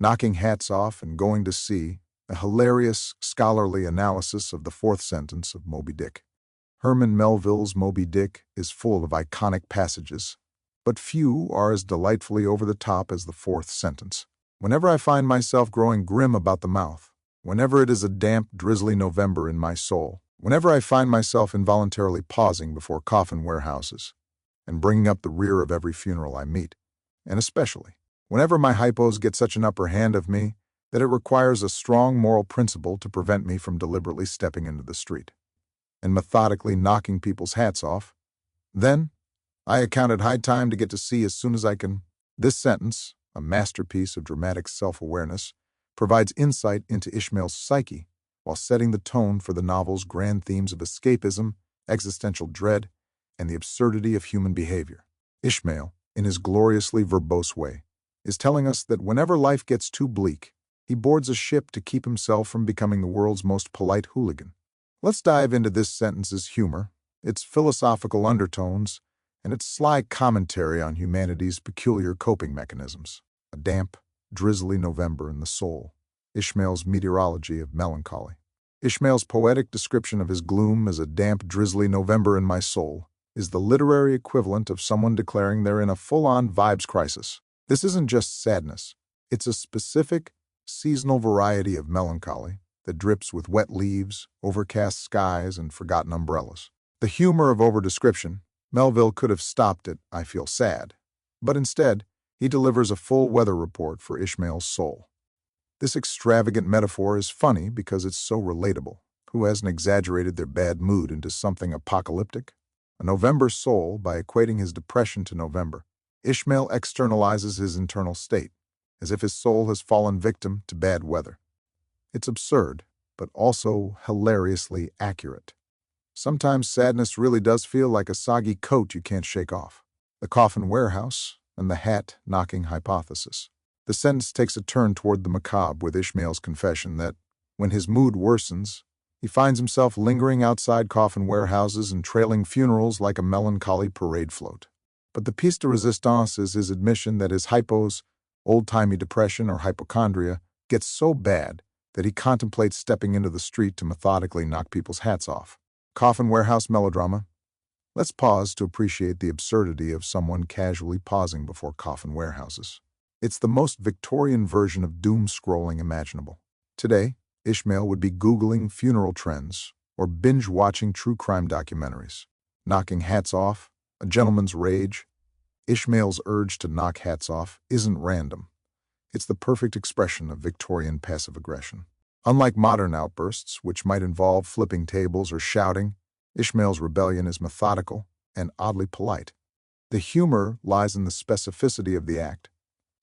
knocking hats off and going to sea, a hilarious scholarly analysis of the fourth sentence of Moby-Dick. Herman Melville's Moby-Dick is full of iconic passages, but few are as delightfully over the top as the fourth sentence. Whenever I find myself growing grim about the mouth, whenever it is a damp, drizzly November in my soul, whenever I find myself involuntarily pausing before coffin warehouses and bringing up the rear of every funeral I meet, and especially whenever my hypos get such an upper hand of me that it requires a strong moral principle to prevent me from deliberately stepping into the street and methodically knocking people's hats off, then I account it high time to get to sea as soon as I can. This sentence, a masterpiece of dramatic self-awareness, provides insight into Ishmael's psyche while setting the tone for the novel's grand themes of escapism, existential dread, and the absurdity of human behavior. Ishmael, in his gloriously verbose way, is telling us that whenever life gets too bleak, he boards a ship to keep himself from becoming the world's most polite hooligan. Let's dive into this sentence's humor, its philosophical undertones, and its sly commentary on humanity's peculiar coping mechanisms. A damp, drizzly November in the soul. Ishmael's meteorology of melancholy. Ishmael's poetic description of his gloom as a damp, drizzly November in my soul is the literary equivalent of someone declaring they're in a full-on vibes crisis. This isn't just sadness. It's a specific, seasonal variety of melancholy that drips with wet leaves, overcast skies, and forgotten umbrellas. The humor of overdescription, Melville could have stopped at "I feel sad," but instead, he delivers a full weather report for Ishmael's soul. This extravagant metaphor is funny because it's so relatable. Who hasn't exaggerated their bad mood into something apocalyptic? A November soul, by equating his depression to November, Ishmael externalizes his internal state, as if his soul has fallen victim to bad weather. It's absurd, but also hilariously accurate. Sometimes sadness really does feel like a soggy coat you can't shake off. The coffin warehouse and the hat-knocking hypothesis. The sentence takes a turn toward the macabre with Ishmael's confession that, when his mood worsens, he finds himself lingering outside coffin warehouses and trailing funerals like a melancholy parade float. But the piece de resistance is his admission that his hypos, old-timey depression or hypochondria, gets so bad that he contemplates stepping into the street to methodically knock people's hats off. Coffin warehouse melodrama. Let's pause to appreciate the absurdity of someone casually pausing before coffin warehouses. It's the most Victorian version of doom-scrolling imaginable. Today, Ishmael would be Googling funeral trends or binge-watching true crime documentaries. Knocking hats off, a gentleman's rage. Ishmael's urge to knock hats off isn't random. It's the perfect expression of Victorian passive aggression. Unlike modern outbursts, which might involve flipping tables or shouting, Ishmael's rebellion is methodical and oddly polite. The humor lies in the specificity of the act.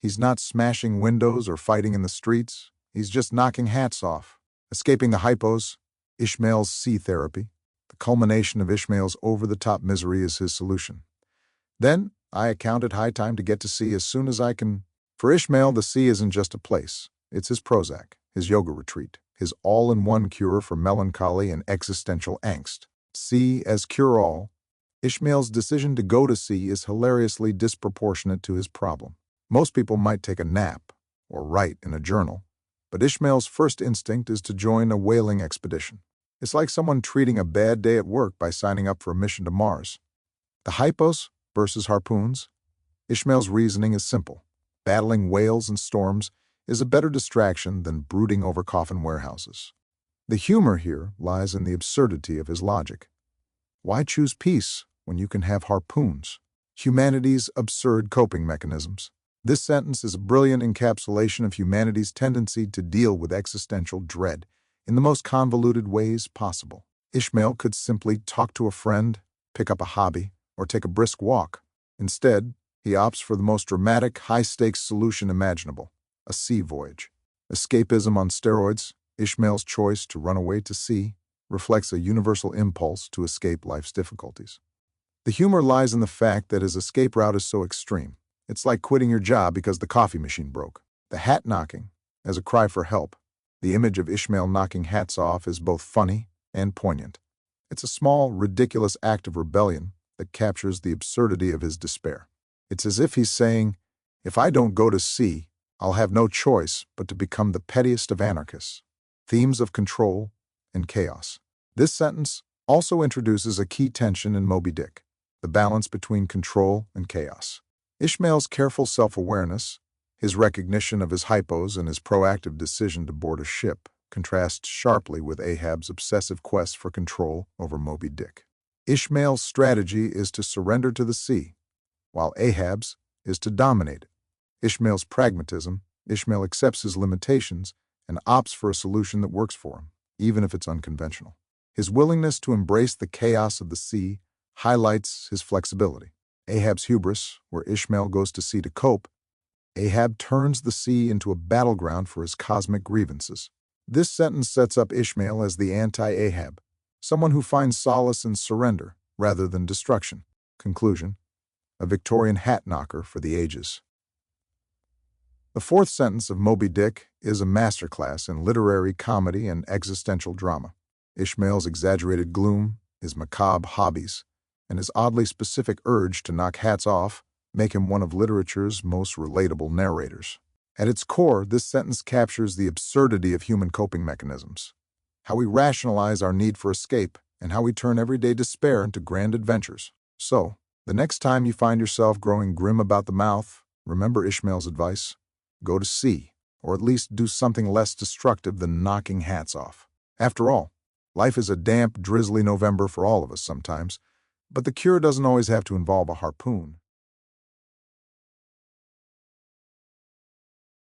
He's not smashing windows or fighting in the streets. He's just knocking hats off. Escaping the hypos, Ishmael's sea therapy. The culmination of Ishmael's over-the-top misery is his solution. Then, I account it high time to get to sea as soon as I can. For Ishmael, the sea isn't just a place. It's his Prozac, his yoga retreat, his all-in-one cure for melancholy and existential angst. Sea as cure-all. Ishmael's decision to go to sea is hilariously disproportionate to his problem. Most people might take a nap or write in a journal, but Ishmael's first instinct is to join a whaling expedition. It's like someone treating a bad day at work by signing up for a mission to Mars. The hypos versus harpoons. Ishmael's reasoning is simple. Battling whales and storms is a better distraction than brooding over coffin warehouses. The humor here lies in the absurdity of his logic. Why choose peace when you can have harpoons? Humanity's absurd coping mechanisms. This sentence is a brilliant encapsulation of humanity's tendency to deal with existential dread in the most convoluted ways possible. Ishmael could simply talk to a friend, pick up a hobby, or take a brisk walk. Instead, he opts for the most dramatic, high-stakes solution imaginable, a sea voyage. Escapism on steroids, Ishmael's choice to run away to sea, reflects a universal impulse to escape life's difficulties. The humor lies in the fact that his escape route is so extreme. It's like quitting your job because the coffee machine broke. The hat knocking, as a cry for help. The image of Ishmael knocking hats off is both funny and poignant. It's a small, ridiculous act of rebellion that captures the absurdity of his despair. It's as if he's saying, if I don't go to sea, I'll have no choice but to become the pettiest of anarchists. Themes of control and chaos. This sentence also introduces a key tension in Moby-Dick, the balance between control and chaos. Ishmael's careful self-awareness, his recognition of his hypos, and his proactive decision to board a ship contrasts sharply with Ahab's obsessive quest for control over Moby-Dick. Ishmael's strategy is to surrender to the sea, while Ahab's is to dominate it. Ishmael's pragmatism, Ishmael accepts his limitations and opts for a solution that works for him, even if it's unconventional. His willingness to embrace the chaos of the sea highlights his flexibility. Ahab's hubris, where Ishmael goes to sea to cope, Ahab turns the sea into a battleground for his cosmic grievances. This sentence sets up Ishmael as the anti-Ahab, someone who finds solace in surrender rather than destruction. Conclusion: a Victorian hat knocker for the ages. The fourth sentence of Moby-Dick is a masterclass in literary comedy and existential drama. Ishmael's exaggerated gloom, his macabre hobbies, and his oddly specific urge to knock hats off make him one of literature's most relatable narrators. At its core, this sentence captures the absurdity of human coping mechanisms, how we rationalize our need for escape, and how we turn everyday despair into grand adventures. So, the next time you find yourself growing grim about the mouth, remember Ishmael's advice: go to sea, or at least do something less destructive than knocking hats off. After all, life is a damp, drizzly November for all of us sometimes, but the cure doesn't always have to involve a harpoon.